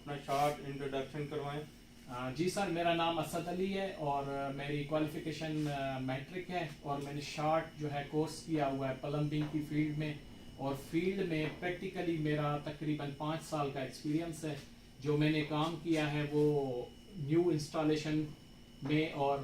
अपना short introduction करवाएं। जी sir, मेरा नाम असद अली है और मेरी क्वालिफिकेशन मैट्रिक है और मैंने शॉर्ट जो है कोर्स किया हुआ है प्लम्बिंग की फील्ड में, और फील्ड में प्रैक्टिकली मेरा तकरीबन 5 साल का एक्सपीरियंस है। जो मैंने काम किया है वो न्यू इंस्टॉलेशन में और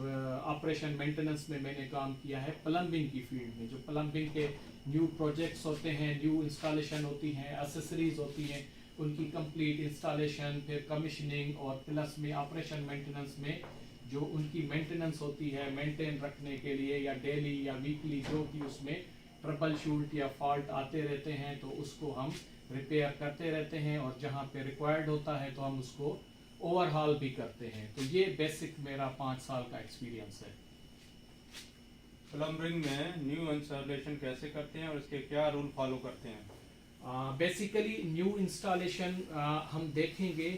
ऑपरेशन मेंटेनेंस में मैंने काम किया है प्लम्बिंग की फील्ड में। जो प्लम्बिंग के न्यू प्रोजेक्ट्स होते हैं, न्यू इंस्टॉलेशन होती हैं, एसेसरीज होती हैं, उनकी कंप्लीट इंस्टॉलेशन, फिर कमीशनिंग और प्लस में ऑपरेशन मेंटेनेंस में जो उनकी मेंटेनेंस होती है, मेंटेन रखने के लिए या डेली या वीकली जो कि उसमें ट्रबल शूट या फॉल्ट आते रहते हैं तो उसको हम रिपेयर करते रहते हैं, और जहाँ पे रिक्वायर्ड होता है तो हम उसको ओवरहॉल भी करते हैं। तो ये बेसिक मेरा 5 साल का एक्सपीरियंस है। प्लम्बिंग में न्यू इंस्टॉलेशन कैसे करते हैं और इसके क्या रूल फॉलो करते हैं? बेसिकली न्यू इंस्टॉलेशन हम देखेंगे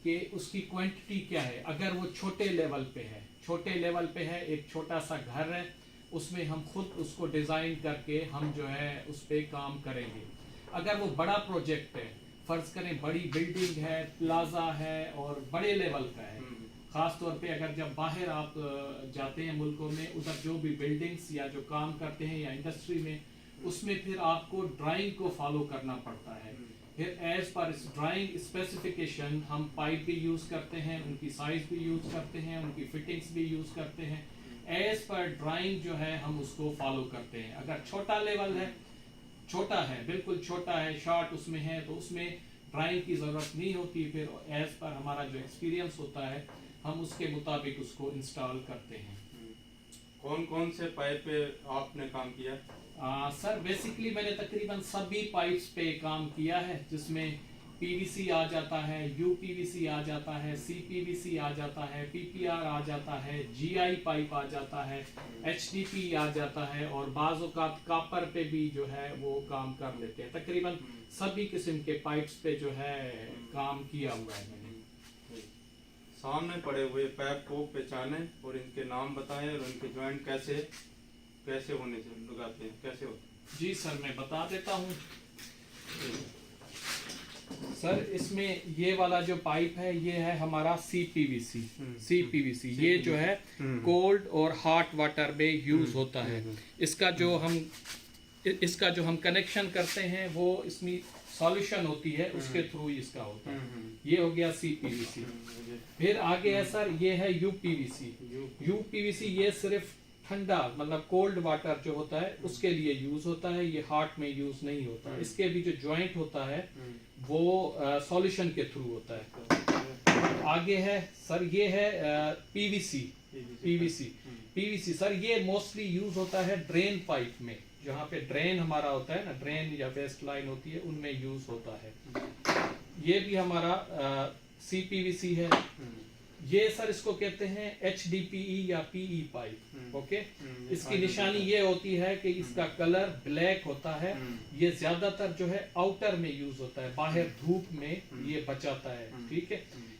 कि उसकी क्वांटिटी क्या है। अगर वो छोटे लेवल पे है, एक छोटा सा घर है, उसमें हम खुद उसको डिज़ाइन करके हम जो है उस पर काम करेंगे। अगर वो बड़ा प्रोजेक्ट है, फर्ज करें बड़ी बिल्डिंग है, प्लाजा है और बड़े लेवल का है, खास तौर पे अगर जब बाहर आप जाते हैं मुल्कों में, उधर जो भी बिल्डिंग्स या जो काम करते हैं या इंडस्ट्री में, उसमें फिर आपको ड्राइंग को फॉलो करना पड़ता है। फिर एज पर इस ड्राइंग स्पेसिफिकेशन हम पाइप भी यूज करते हैं, उनकी साइज भी यूज करते हैं, उनकी फिटिंग्स भी यूज करते हैं। एज पर ड्राइंग जो है हम उसको फॉलो करते हैं। अगर छोटा लेवल है, छोटा है, बिल्कुल छोटा है, शॉर्ट उसमें है, तो उसमें ड्राइंग की ज़रूरत नहीं होती। फिर एज पर हमारा जो एक्सपीरियंस होता है हम उसके मुताबिक उसको इंस्टॉल करते हैं। कौन कौन से पाइप पे आपने काम किया? सर बेसिकली मैंने तकरीबन सभी पाइप्स पे काम किया है, जिसमें पीवीसी आ जाता है, यूपीवीसी आ जाता है, सीपीवीसी आ जाता है, पीपीआर आ जाता है, जीआई पाइप आ जाता है, एचडीपी आ जाता है, और बाज़ औक़ात कॉपर पे भी जो है वो काम कर लेते हैं। तकरीबन सभी किस्म के पाइप्स पे जो है काम किया हुआ है मैंने। सामने पड़े हुए पाइप को पहचाने और इनके नाम बताएं और इनके जॉइंट कैसे होने से लगाते हैं, कैसे होते हैं? जी सर, मैं बता देता हूँ। सर इसमें ये वाला जो पाइप है ये है हमारा सीपीवीसी। ये जो है कोल्ड और हॉट वाटर में यूज होता है। इसका जो हम कनेक्शन करते हैं वो इसमें सॉल्यूशन होती है, उसके थ्रू इसका होता है। ये हो गया सीपीवीसी। फिर आगे है सर, ये है यूपीवीसी। ये सिर्फ ठंडा मतलब कोल्ड वाटर जो होता है उसके लिए यूज होता है, ये हॉट में यूज नहीं होता। इसके भी जो जॉइंट होता है वो सॉल्यूशन के थ्रू होता है। आगे है सर, ये है पीवीसी। सर ये मोस्टली यूज होता है ड्रेन पाइप में, जहाँ पे ड्रेन हमारा होता है ना, ड्रेन या वेस्ट लाइन होती है, उनमें यूज होता है। ये भी हमारा सीपीवीसी है। ये सर इसको कहते हैं एचडीपीई या पीई पाइप। ओके, इसकी निशानी ये होती है कि इसका कलर ब्लैक होता है। ये ज्यादातर जो है आउटर में यूज होता है, बाहर धूप में ये बचाता है। ठीक है,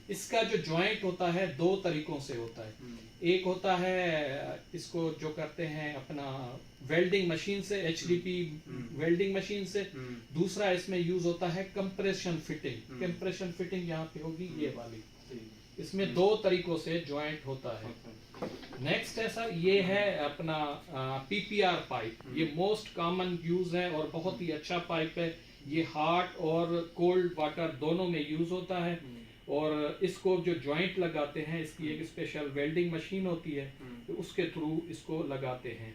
इसका जो जॉइंट होता है 2 तरीकों से होता है। एक होता है इसको जो करते हैं अपना वेल्डिंग मशीन से, एचडीपी वेल्डिंग मशीन से। दूसरा इसमें यूज होता है कंप्रेशन फिटिंग यहाँ पे होगी ये वाली। इसमें 2 तरीकों से जॉइंट होता है। नेक्स्ट है सर, ये है अपना पीपीआर पाइप। ये मोस्ट कॉमन यूज है और बहुत ही अच्छा पाइप है। ये हॉट और कोल्ड वाटर दोनों में यूज होता है, और इसको जो जॉइंट लगाते हैं इसकी एक स्पेशल वेल्डिंग मशीन होती है, तो उसके थ्रू इसको लगाते हैं।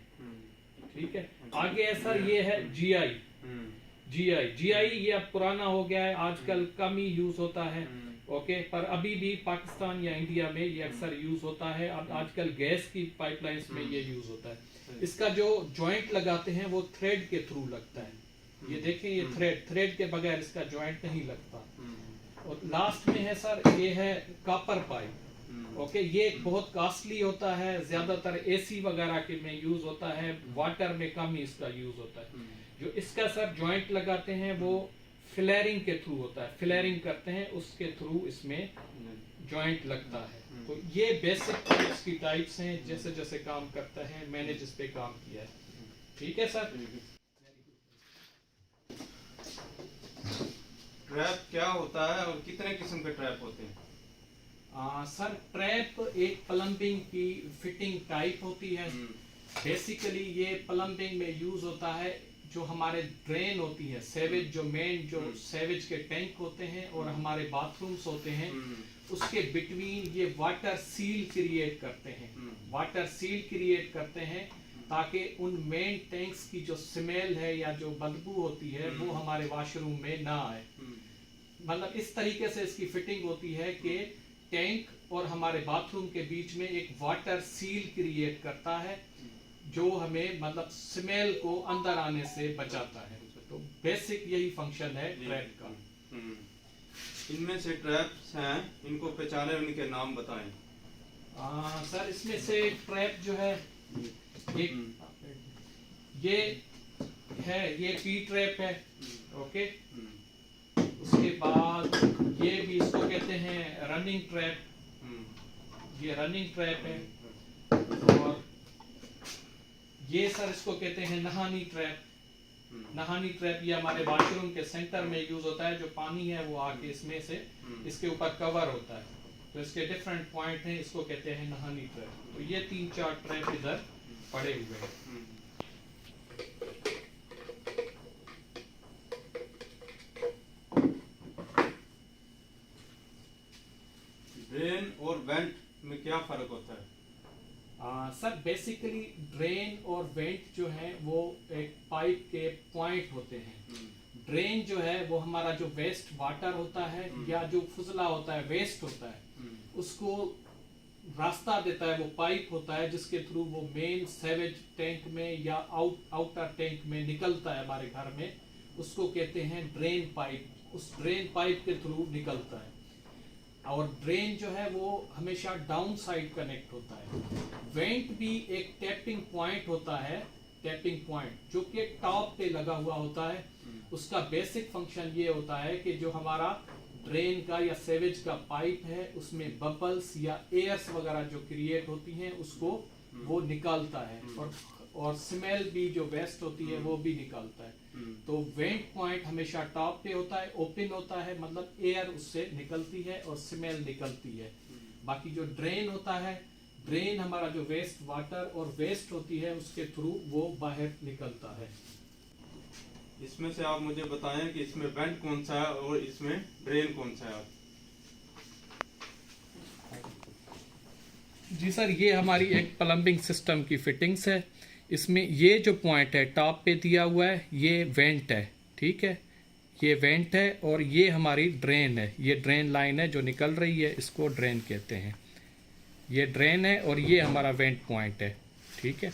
ठीक है, आगे है सर, ये है जीआई। ये अब पुराना हो गया है, आजकल कम ही यूज होता है। ओके, पर अभी भी पाकिस्तान या इंडिया में ये अक्सर यूज होता है। अब आजकल गैस की पाइपलाइंस में ये यूज होता है। इसका जो जॉइंट लगाते हैं वो थ्रेड के थ्रू लगता है। ये देखें, ये थ्रेड के बगैर इसका जॉइंट नहीं लगता। और लास्ट में है सर, ये है कॉपर पाइप। ओके, ये बहुत कॉस्टली होता है, ज्यादातर एसी वगैरह के में यूज होता है, वाटर में कम ही इसका यूज होता है। जो इसका सर जॉइंट लगाते हैं वो फ्लेयरिंग के थ्रू होता है, फ्लेयरिंग करते हैं उसके थ्रू इसमें जॉइंट लगता है। तो ये बेसिक इसकी टाइप्स हैं, जैसे जैसे काम करता है मैंने जिस पे काम किया है। ठीक है सर। ट्रैप क्या होता है और कितने किस्म के ट्रैप होते हैं? सर ट्रैप एक प्लम्बिंग की फिटिंग टाइप होती है। बेसिकली ये प्लम्बिंग में यूज होता है। जो हमारे ड्रेन होती है सेवेज, जो मेन जो सेवेज के टैंक होते हैं और हमारे बाथरूम्स होते हैं, उसके बिटवीन ये वाटर सील क्रिएट करते हैं। वाटर सील क्रिएट करते हैं ताकि उन मेन टैंक्स की जो स्मेल है या जो बदबू होती है वो हमारे वॉशरूम में ना आए। मतलब इस तरीके से इसकी फिटिंग होती है कि टैंक और हमारे बाथरूम के बीच में एक वाटर सील क्रिएट करता है जो हमें मतलब स्मेल को अंदर आने से बचाता है। तो बेसिक यही फंक्शन है ट्रैप का। इनमें से ट्रैप्स हैं, इनको पहचाने और इनके नाम बताएं। सर इसमें से ट्रैप जो है एक ये है, ये पी ट्रैप है। ओके, उसके बाद ये भी इसको कहते हैं रनिंग ट्रैप। ये रनिंग ट्रैप है। और ये सर इसको कहते हैं नहानी ट्रैप। नहानी ट्रैप ये हमारे वॉशरूम के सेंटर में यूज होता है। जो पानी है वो आके इसमें से इसके ऊपर कवर होता है, तो इसके डिफरेंट पॉइंट हैं, इसको कहते हैं नहानी ट्रैप। तो ये 3-4 ट्रैप इधर पड़े हुए हैं। ड्रेन और वेंट में क्या फर्क होता है? सर बेसिकली ड्रेन और वेंट जो है वो एक पाइप के पॉइंट होते हैं। ड्रेन जो है वो हमारा जो वेस्ट वाटर होता है या जो फुजला होता है, वेस्ट होता है, उसको रास्ता देता है। वो पाइप होता है जिसके थ्रू वो मेन सेवेज टैंक में या आउटर टैंक में निकलता है हमारे घर में। उसको कहते हैं ड्रेन पाइप। उस ड्रेन पाइप के थ्रू निकलता है। और ड्रेन जो है वो हमेशा डाउन साइड कनेक्ट होता है। वेंट भी एक टैपिंग पॉइंट होता है, टैपिंग पॉइंट जो कि टॉप पे लगा हुआ होता है। उसका बेसिक फंक्शन ये होता है कि जो हमारा ड्रेन का या सेवेज का पाइप है उसमें बबल्स या एयर्स वगैरह जो क्रिएट होती हैं उसको वो निकालता है। और स्मेल भी जो वेस्ट होती है वो भी निकालता है। तो वेंट पॉइंट हमेशा टॉप पे होता है, ओपन होता है, मतलब एयर उससे निकलती है और स्मेल निकलती है। बाकी जो ड्रेन होता है, ड्रेन हमारा जो वेस्ट वाटर और वेस्ट होती है उसके थ्रू वो बाहर निकलता है। इसमें से आप मुझे बताएं कि इसमें वेंट कौन सा है और इसमें ड्रेन कौन सा है? जी सर, ये हमारी एक प्लम्बिंग सिस्टम की फिटिंग्स है। इसमें ये जो पॉइंट है टॉप पे दिया हुआ है ये वेंट है, ठीक है, ये वेंट है। और ये हमारी ड्रेन है, ये ड्रेन लाइन है जो निकल रही है, इसको ड्रेन कहते हैं। ये ड्रेन है और ये हमारा वेंट पॉइंट है, ठीक है।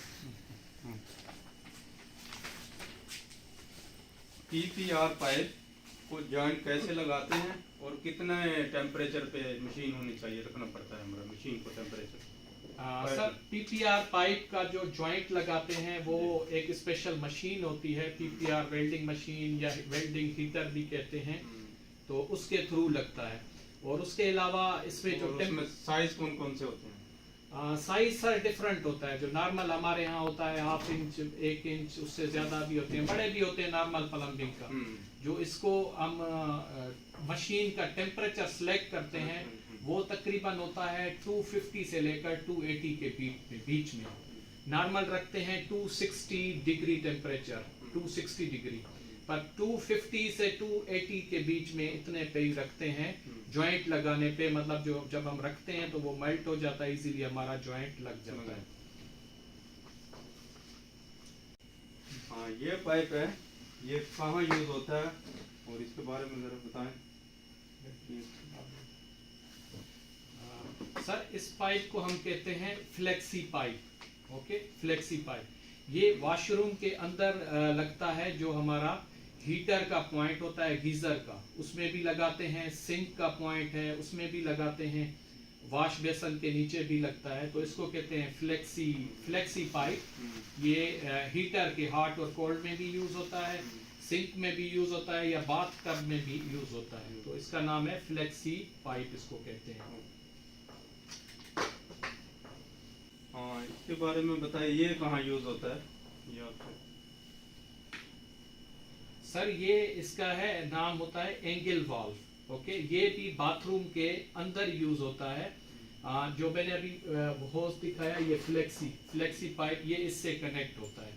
पीपीआर पाइप को जॉइंट कैसे लगाते हैं और कितने टेम्परेचर पे मशीन होनी चाहिए, रखना पड़ता है हमारा मशीन को टेम्परेचर? सर पीपीआर पाइप का जो जॉइंट लगाते हैं वो एक स्पेशल मशीन होती है, पीपीआर वेल्डिंग मशीन या वेल्डिंग हीटर भी कहते हैं, तो उसके थ्रू लगता है। और उसके अलावा इसमें जो साइज कौन कौन से होते हैं? साइज सर डिफरेंट होता है। जो नॉर्मल हमारे यहाँ होता है 1/2 इंच, 1 इंच, उससे ज्यादा भी होते हैं, बड़े भी होते हैं नॉर्मल प्लम्बिंग का। जो इसको हम मशीन का टेम्परेचर सिलेक्ट करते हैं वो तकरीबन होता है 250 से लेकर 280 के बीच में। नॉर्मल रखते हैं 260 डिग्री टेम्परेचर, 260 डिग्री, पर 250 से 280 के बीच में इतने पे ही रखते हैं। जॉइंट लगाने पे मतलब जो जब हम रखते हैं तो वो मेल्ट हो जाता है, इजीली हमारा जॉइंट लग जाता है। हाँ, ये पाइप है, ये कहाँ यूज होता है और इसके बारे में जरा बताएं। सर इस पाइप को हम कहते हैं flexi pipe. Okay, flexi pipe ये वॉशरूम के अंदर लगता है। जो हमारा हीटर का पॉइंट होता है गीजर का, उसमें भी लगाते हैं। सिंक का पॉइंट है उसमें भी लगाते हैं। वॉश बेसन के नीचे भी लगता है, तो इसको कहते हैं फ्लेक्सी पाइप। ये हीटर के हॉट और कोल्ड में भी यूज होता है, सिंक में भी यूज होता है या बाथ टब में भी यूज होता है। तो इसका नाम है फ्लेक्सी पाइप, इसको कहते हैं। हाँ, इसके बारे में बताइए, ये कहाँ यूज होता है? ये आपको सर ये इसका है नाम होता है एंगल वाल्व। ओके, ये भी बाथरूम के अंदर यूज होता है। जो मैंने अभी होस दिखाया, ये फ्लेक्सी पाइप, ये इससे कनेक्ट होता है।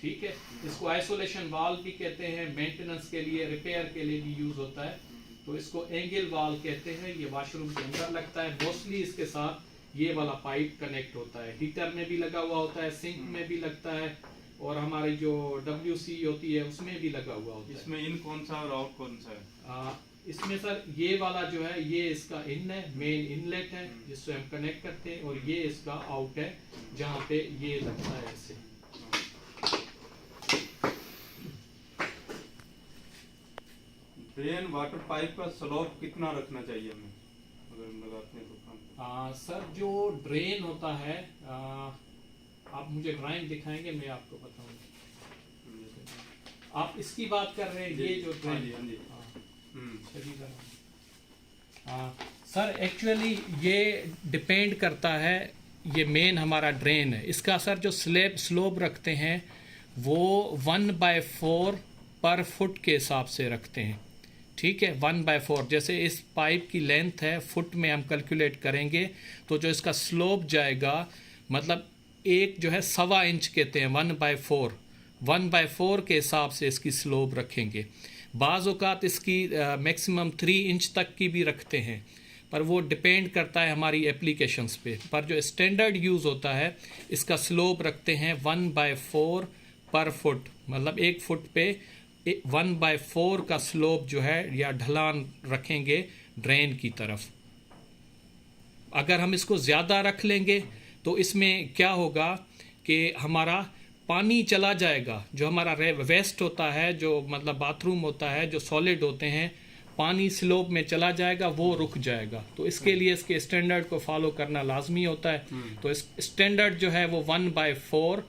ठीक है, इसको आइसोलेशन वाल्व भी कहते हैं, मेंटेनेंस के लिए, रिपेयर के लिए भी यूज होता है। तो इसको एंगल वाल्व कहते हैं। ये वॉशरूम के अंदर लगता है। मोस्टली इसके साथ ये वाला पाइप कनेक्ट होता है। हीटर में भी लगा हुआ होता है, सिंक में भी लगता है, और हमारी जो WC होती है उसमें भी लगा हुआ होता है। इसमें इन कौन सा और आउट कौन सा है? इसमें सर ये वाला जो है ये इसका इन है, मेन इनलेट है जिससे हम कनेक्ट करते हैं, और ये इसका आउट है जहाँ पे ये लगता है ऐसे। ड्रेन वाटर पाइप का स्लोप कितना रखना चाहिए हमें अगर हम लगाते हैं तो काम? सर जो ड्रेन होता है, आप मुझे ड्राइंग दिखाएंगे, मैं आपको बताऊंगा। आप इसकी बात कर रहे हैं, ये जो ड्रेन। सर एक्चुअली ये डिपेंड करता है, ये मेन हमारा ड्रेन है, इसका सर जो स्लोप रखते हैं वो 1/4 पर फुट के हिसाब से रखते हैं। ठीक है, 1/4, जैसे इस पाइप की लेंथ है फुट में हम कैलकुलेट करेंगे, तो जो इसका स्लोप जाएगा, मतलब एक जो है 1.25 इंच कहते हैं, 1/4 के हिसाब से इसकी स्लोप रखेंगे। बाज़ औक़ात इसकी मैक्सिमम 3 इंच तक की भी रखते हैं, पर वो डिपेंड करता है हमारी एप्लीकेशंस पे। पर जो स्टैंडर्ड यूज़ होता है, इसका स्लोप रखते हैं 1/4 पर फुट, मतलब 1 फुट पे 1/4 का स्लोप जो है या ढलान रखेंगे ड्रेन की तरफ। अगर हम इसको ज़्यादा रख लेंगे तो इसमें क्या होगा कि हमारा पानी चला जाएगा, जो हमारा वेस्ट होता है, जो मतलब बाथरूम होता है, जो सॉलिड होते हैं, पानी स्लोप में चला जाएगा, वो रुक जाएगा। तो इसके लिए इसके स्टैंडर्ड को फॉलो करना लाजमी होता है। तो इस स्टैंडर्ड जो है वो 1/4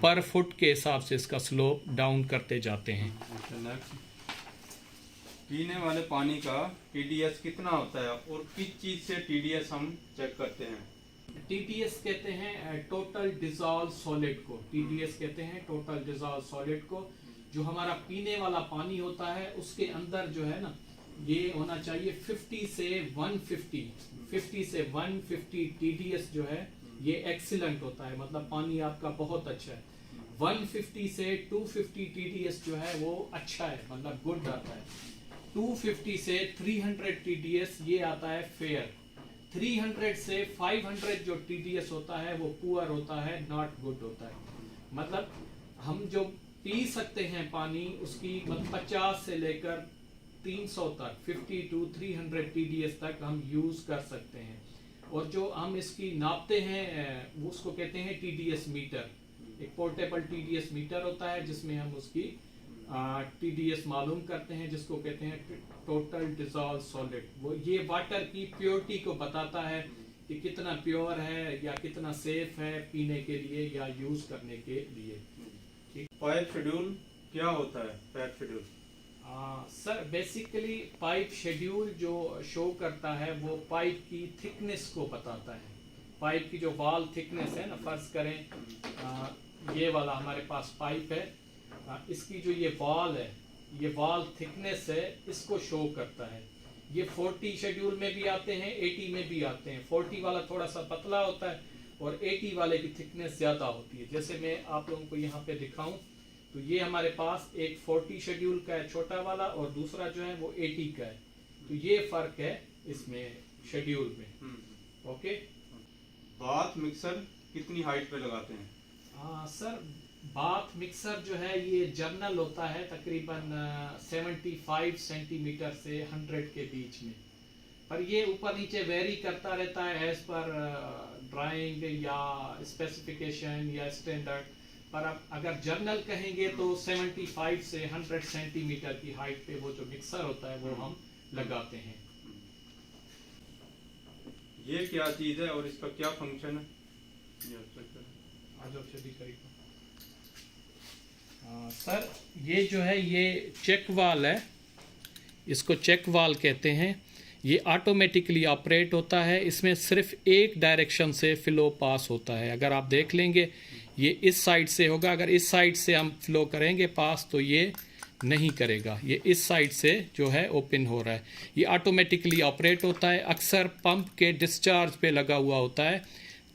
पर फुट के हिसाब से इसका स्लोप डाउन करते जाते हैं। पीने वाले पानी का TDS कितना होता है और किस चीज से TDS हम चेक करते हैं? TDS कहते हैं टोटल डिजॉल्व सॉलिड को। TDS कहते हैं टोटल डिजॉल्व सॉलिड को। जो हमारा पीने वाला पानी होता है उसके अंदर जो है ना, ये होना चाहिए 50 से 150 TDS जो है ये एक्सीलेंट होता है, मतलब पानी आपका बहुत अच्छा है। 150 से 250 TDS जो है वो अच्छा है, मतलब गुड आता है। 250 से 300 TDS ये आता है फेयर। 300 से 500 जो TDS होता है वो पुअर होता है, नॉट गुड होता है। मतलब हम जो पी सकते हैं पानी, उसकी मतलब 50 से लेकर 300 तक, 50 to 300 TDS तक हम यूज कर सकते हैं। और जो हम इसकी नापते हैं वो उसको कहते हैं TDS मीटर। एक पोर्टेबल TDS मीटर होता है जिसमें हम उसकी TDS मालूम करते हैं, जिसको कहते हैं टोटल डिजॉल्व सॉलिड। वो ये वाटर की प्योरिटी को बताता है कि कितना प्योर है या कितना सेफ है पीने के लिए या यूज करने के लिए। ठीक। पाइप शेड्यूल क्या होता है? Pipe schedule sir basically pipe schedule जो शो करता है वो पाइप की थिकनेस को बताता है। पाइप की जो वॉल थिकनेस है ना, फर्ज करें ये वाला हमारे पास पाइप है, इसकी जो ये वॉल है, ये वॉल थिकनेस है, इसको शो करता है। ये 40 शेड्यूल में भी आते हैं, 80 में भी आते हैं। 40 वाला थोड़ा सा पतला होता है और 80 वाले की थिकनेस ज़्यादा होती है। जैसे मैं आप लोगों को यहाँ पे दिखाऊं तो ये हमारे पास एक 40 शेड्यूल का है छोटा वाला, और दूसरा जो है वो 80 का है। तो ये फर्क है इसमें शेड्यूल में। ओके। बाथ मिक्सर कितनी हाइट पे लगाते हैं? सर बाथ मिक्सर जो है ये जर्नल होता है, तकरीबन 75 सेंटीमीटर से 100 के बीच में, पर ये ऊपर नीचे वेरी करता रहता है एज पर ड्राइंग या स्पेसिफिकेशन या स्टैंडर्ड। पर अब अगर जर्नल कहेंगे तो 75 से 100 सेंटीमीटर की हाइट पे वो जो मिक्सर होता है वो हम लगाते हैं। ये क्या चीज है और इसका क्या फंक्शन है? सर ये जो है ये चेक वाल है, इसको चेक वाल कहते हैं। ये ऑटोमेटिकली ऑपरेट होता है, इसमें सिर्फ एक डायरेक्शन से फ्लो पास होता है। अगर आप देख लेंगे ये इस साइड से होगा, अगर इस साइड से हम फ्लो करेंगे पास तो ये नहीं करेगा। ये इस साइड से जो है ओपन हो रहा है, ये ऑटोमेटिकली ऑपरेट होता है। अक्सर पंप के डिस्चार्ज पे लगा हुआ होता है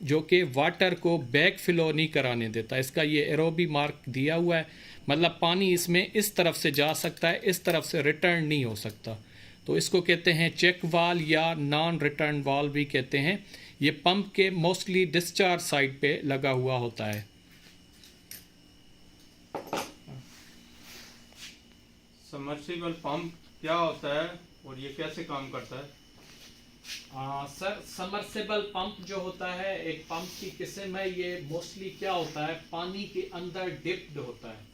जो कि वाटर को बैक फ्लो नहीं कराने देता। इसका ये एरोबी मार्क दिया हुआ है, मतलब पानी इसमें इस तरफ से जा सकता है, इस तरफ से रिटर्न नहीं हो सकता। तो इसको कहते हैं चेक वाल या नॉन रिटर्न वाल भी कहते हैं। ये पंप के मोस्टली डिस्चार्ज साइड पे लगा हुआ होता है। सबमर्सिबल पंप क्या होता है और ये कैसे काम करता है? सर सबमर्सिबल पंप जो होता है एक पंप की किस्म है। ये मोस्टली क्या होता है, पानी के अंदर डिप्ड होता है,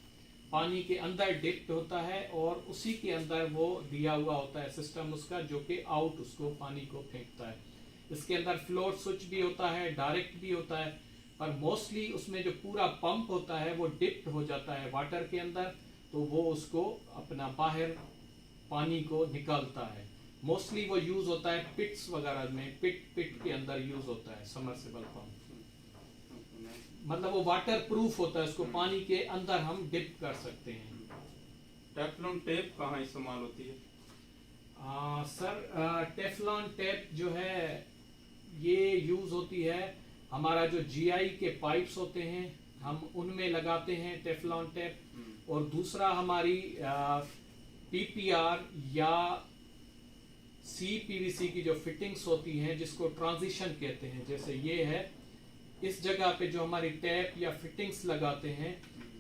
पानी के अंदर डिप्ड होता है और उसी के अंदर वो दिया हुआ होता है सिस्टम उसका, जो कि आउट उसको पानी को फेंकता है। इसके अंदर फ्लोट स्विच भी होता है, डायरेक्ट भी होता है, पर मोस्टली उसमें जो पूरा पंप होता है वो डिप्ड हो जाता है वाटर के अंदर, तो वो उसको अपना बाहर पानी को निकालता है। मोस्टली वो यूज होता है पिट्स वगैरह में, पिट के अंदर यूज होता है सबमर्सिबल पंप। मतलब वो वाटर प्रूफ होता है, उसको पानी के अंदर हम डिप कर सकते हैं। टेफ्लॉन टेप कहाँ इस्तेमाल होती है? सर टेफ्लॉन टेप जो है ये यूज होती है, हमारा जो जीआई के पाइप्स होते हैं हम उनमें लगाते हैं टेफ्लॉन टेप। और दूसरा हमारी पीपीआर या सीपीवीसी की जो फिटिंग्स होती हैं जिसको ट्रांजिशन कहते हैं, जैसे ये है, इस जगह पे जो हमारी टैप या फिटिंग्स लगाते हैं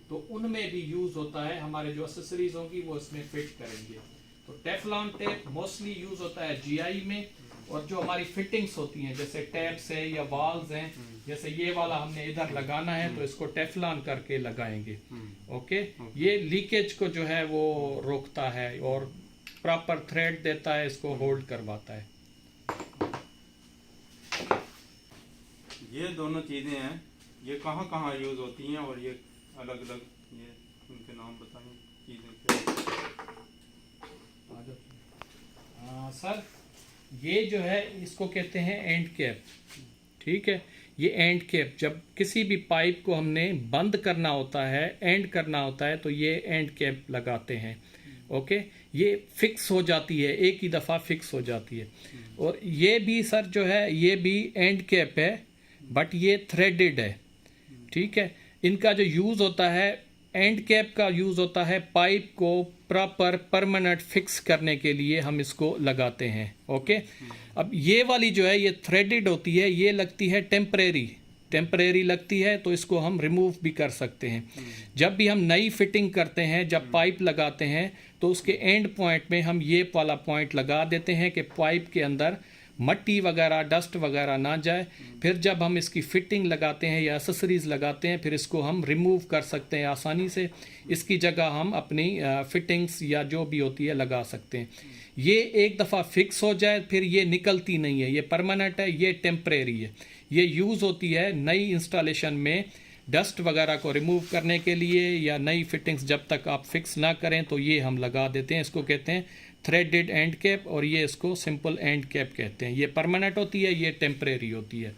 तो उनमें भी यूज होता है। हमारे जो एक्सेसरीज होंगी वो इसमें फिट करेंगे। तो टेफ्लॉन टेप मोस्टली यूज होता है जीआई में। और जो हमारी फिटिंग्स होती हैं जैसे टैप्स है या वाल्व्स हैं, जैसे ये वाला हमने इधर लगाना है तो इसको टेफ्लॉन करके लगाएंगे। ओके, ये लीकेज को जो है वो रोकता है और प्रॉपर थ्रेड देता है, इसको होल्ड करवाता है। ये दोनों चीजें हैं, ये कहाँ कहाँ यूज होती हैं और ये अलग अलग ये उनके नाम बताएं चीजें क्या? सर ये जो है इसको कहते हैं एंड कैप। ठीक है, ये एंड कैप जब किसी भी पाइप को हमने बंद करना होता है, एंड करना होता है, तो ये एंड कैप लगाते हैं। ओके, ये फिक्स हो जाती है, एक ही दफ़ा फिक्स हो जाती है। और ये भी सर जो है ये भी एंड कैप है बट ये थ्रेडेड है। ठीक है, इनका जो यूज़ होता है, एंड कैप का यूज़ होता है पाइप को प्रॉपर परमानेंट फिक्स करने के लिए हम इसको लगाते हैं। ओके, अब ये वाली जो है ये थ्रेडेड होती है, ये लगती है टेम्परेरी लगती है, तो इसको हम रिमूव भी कर सकते हैं। जब भी हम नई फिटिंग करते हैं, जब पाइप लगाते हैं तो उसके एंड पॉइंट में हम ये वाला पॉइंट लगा देते हैं कि पाइप के अंदर मट्टी वगैरह डस्ट वगैरह ना जाए। फिर जब हम इसकी फिटिंग लगाते हैं या एक्सेसरीज लगाते हैं फिर इसको हम रिमूव कर सकते हैं आसानी से। इसकी जगह हम अपनी फिटिंग्स या जो भी होती है लगा सकते हैं। ये एक दफ़ा फिक्स हो जाए फिर ये निकलती नहीं है, ये परमानेंट है, ये टेम्परेरी है। ये यूज़ होती है नई इंस्टॉलेशन में डस्ट वगैरह को रिमूव करने के लिए, या नई फिटिंग्स जब तक आप फिक्स ना करें तो ये हम लगा देते हैं। इसको कहते हैं थ्रेडेड एंड कैप और ये इसको सिंपल एंड कैप कहते हैं। ये परमानेंट होती है, ये टेम्परेरी होती है।